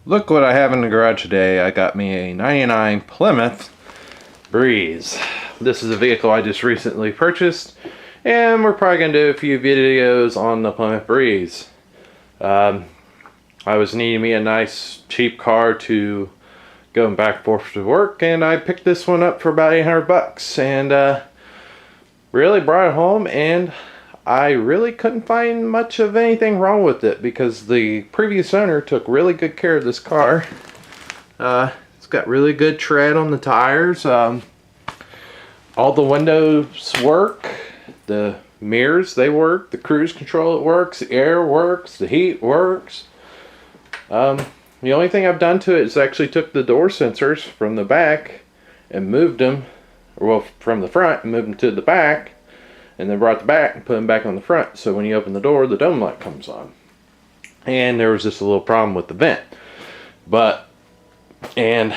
Look what I have in the garage today. I got me a 99 Plymouth Breeze. This is a vehicle I just recently purchased, and we're probably going to do a few videos on the Plymouth Breeze. I was needing me a nice cheap car to go back and forth to work, and I picked this one up for about 800 bucks and really brought it home, and I really couldn't find much of anything wrong with it because the previous owner took really good care of this car. It's got really good tread on the tires. All the windows work. The mirrors, they work. The cruise control, it works. The air works. The heat works. The only thing I've done to it is actually took the door sensors from the back and moved them, well, from the front and moved them to the back. And then brought the back and put them back on the front, so when you open the door, the dome light comes on. And there was just a little problem with the vent. But I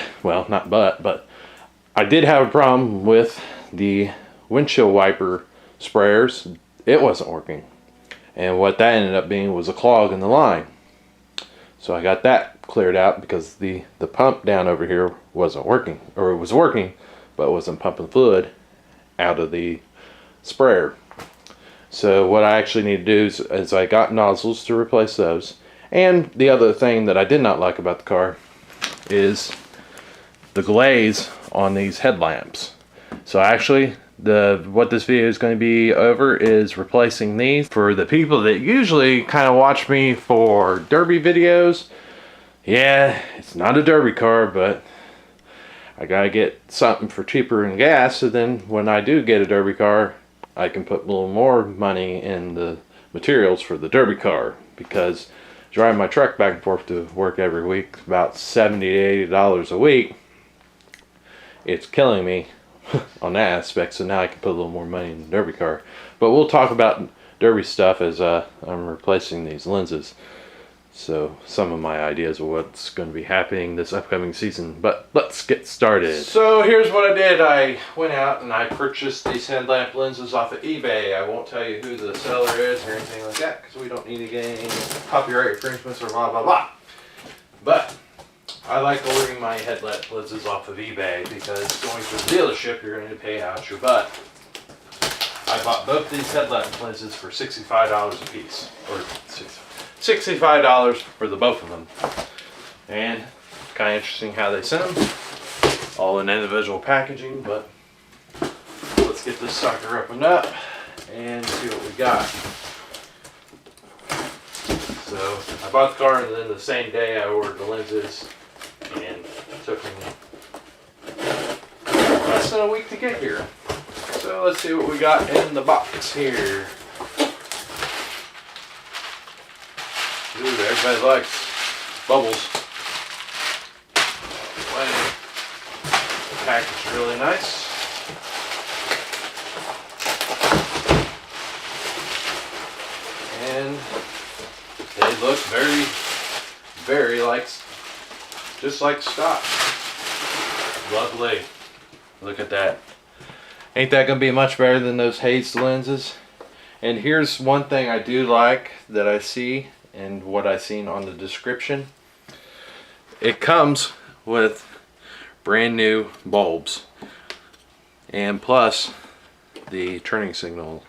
did have a problem with the windshield wiper sprayers. It wasn't working. And what that ended up being was a clog in the line. So I got that cleared out because the pump down over here wasn't working. Or it was working, but it wasn't pumping fluid out of the sprayer. So what I actually need to do is I got nozzles to replace those. And the other thing that I did not like about the car is the glaze on these headlamps. So actually what this video is going to be over is replacing these. For the people that usually kind of watch me for derby videos, yeah, it's not a derby car, but I gotta get something for cheaper in gas, so then when I do get a derby car, I can put a little more money in the materials for the derby car, because driving my truck back and forth to work every week, about $70 to $80 a week, it's killing me on that aspect. So now I can put a little more money in the derby car. But we'll talk about derby stuff as I'm replacing these lenses. So some of my ideas of what's going to be happening this upcoming season. But let's get started. So here's what I did. I went out and I purchased these headlamp lenses off of eBay. I won't tell you who the seller is or anything like that, because we don't need to get any copyright infringements or blah blah blah. But I like ordering my headlamp lenses off of eBay because going to the dealership, you're going to pay out your butt. I bought both these headlamp lenses for $65 a piece, or $65 for the both of them. And kind of interesting how they sent them, all in individual packaging. But let's get this sucker opened up and see what we got. So I bought the car, and then the same day I ordered the lenses, and it took me less than a week to get here. So let's see what we got in the box here. Ooh, everybody likes bubbles. Wow. The package is really nice. And they look very like, just like stock. Lovely. Look at that. Ain't that gonna be much better than those Hayes lenses? And here's one thing I do like that I see, and what I seen on the description. It comes with brand new bulbs, and plus the turning signal.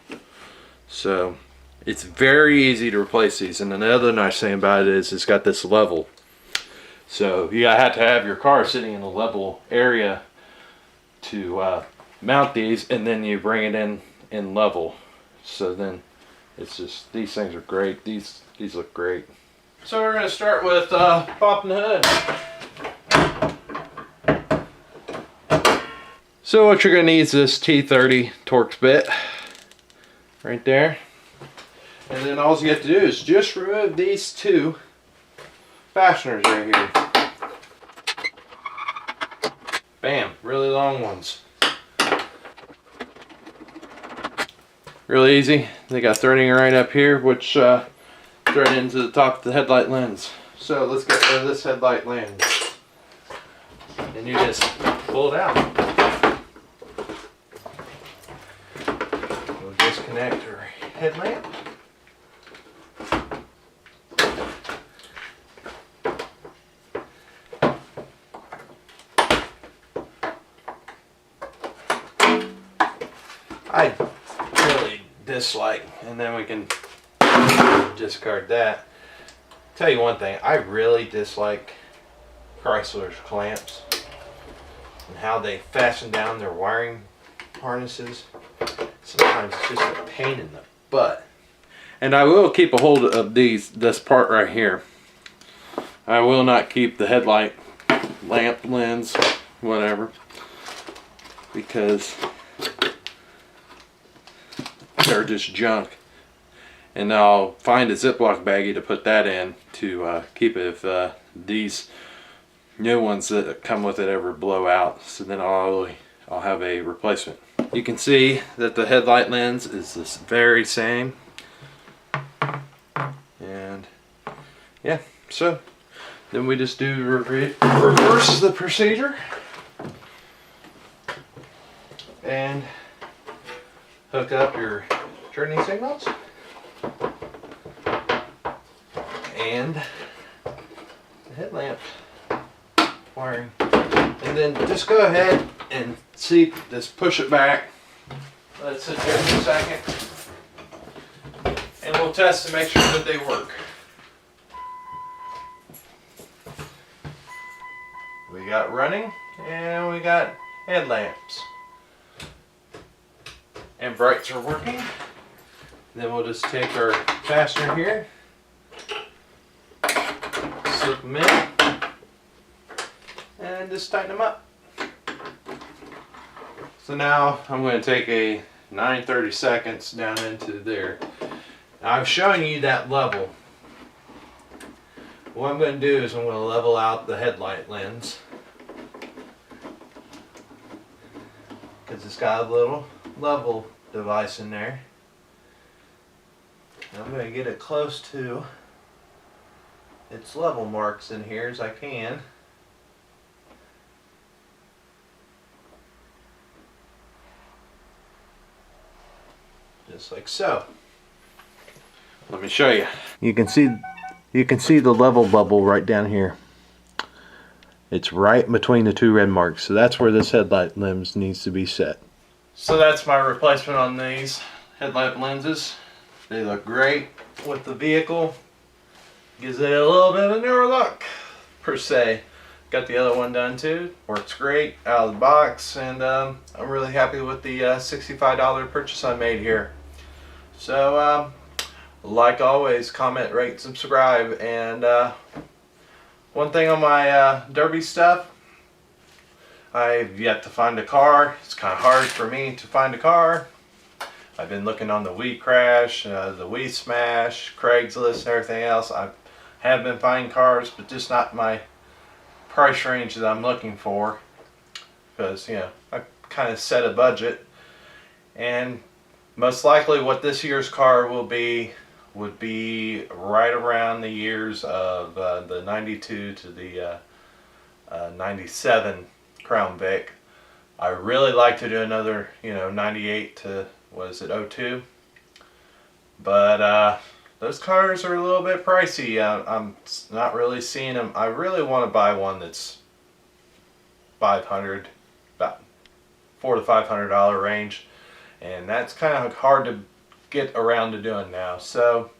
So it's very easy to replace these. And another nice thing about it is it's got this level. So you have to have your car sitting in a level area to mount these, and then you bring it in level. So then it's just, these things are great. These look great. So we're going to start with popping the hood. So what you're going to need is this T30 Torx bit right there. And then all you have to do is just remove these two fasteners right here. Bam, really long ones. Really easy. They got threading right up here, which thread into the top of the headlight lens. So let's get rid of this headlight lens. And you just pull it out. We'll disconnect our headlamp. dislike, and then we can discard that. Tell you one thing, I really dislike Chrysler's clamps and how they fasten down their wiring harnesses. Sometimes it's just a pain in the butt. And I will keep a hold of this part right here. I will not keep the headlight lamp lens, whatever, because they're just junk. And I'll find a Ziploc baggie to put that in to keep it if these new ones that come with it ever blow out. So then I'll have a replacement. You can see that the headlight lens is this very same. And yeah, so then we just do reverse the procedure and hook up your turning signals and the headlamp wiring, and then just go ahead and see, just push it back, let it sit there for a second, and we'll test to make sure that they work. We got running and we got headlamps, and brights are working. Then we'll just take our fastener here, slip them in, and just tighten them up. So now I'm going to take a 9/32 down into there. Now I've shown you that level. What I'm going to do is I'm going to level out the headlight lens, because it's got a little level device in there. Now I'm going to get it close to its level marks in here as I can. Just like so. Let me show you. You can see the level bubble right down here. It's right between the two red marks. So that's where this headlight lens needs to be set. So that's my replacement on these headlight lenses. They look great with the vehicle. Gives it a little bit of a newer look, per se. Got the other one done too. Works great out of the box, and I'm really happy with the $65 purchase I made here. So, like always, comment, rate, subscribe, and one thing on my Derby stuff, I've yet to find a car. It's kind of hard for me to find a car. I've been looking on the We Crash, the We Smash, Craigslist, and everything else. I have been finding cars, but just not my price range that I'm looking for, because, you know, I kind of set a budget, and most likely what this year's car will be would be right around the years of the 92 to the 97 Crown Vic. I really like to do another, 98 to, what is it, 02, but those cars are a little bit pricey. I'm not really seeing them. I really want to buy one that's about $400 to $500 range, and that's kind of hard to get around to doing now. So,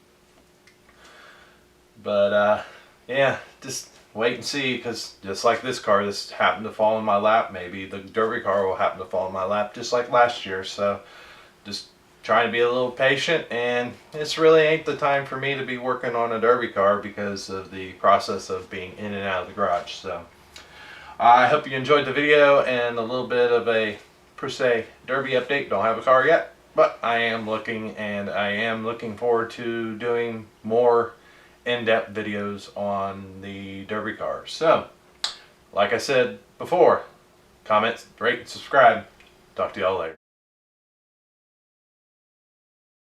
but yeah, just wait and see, because just like this car, this happened to fall in my lap. Maybe the Derby car will happen to fall in my lap just like last year. So just trying to be a little patient, and this really ain't the time for me to be working on a Derby car because of the process of being in and out of the garage. So I hope you enjoyed the video and a little bit of a, per se, Derby update. Don't have a car yet, but I am looking, and I am looking forward to doing more in-depth videos on the Derby cars. So, like I said before, comment, rate, and subscribe. Talk to y'all later.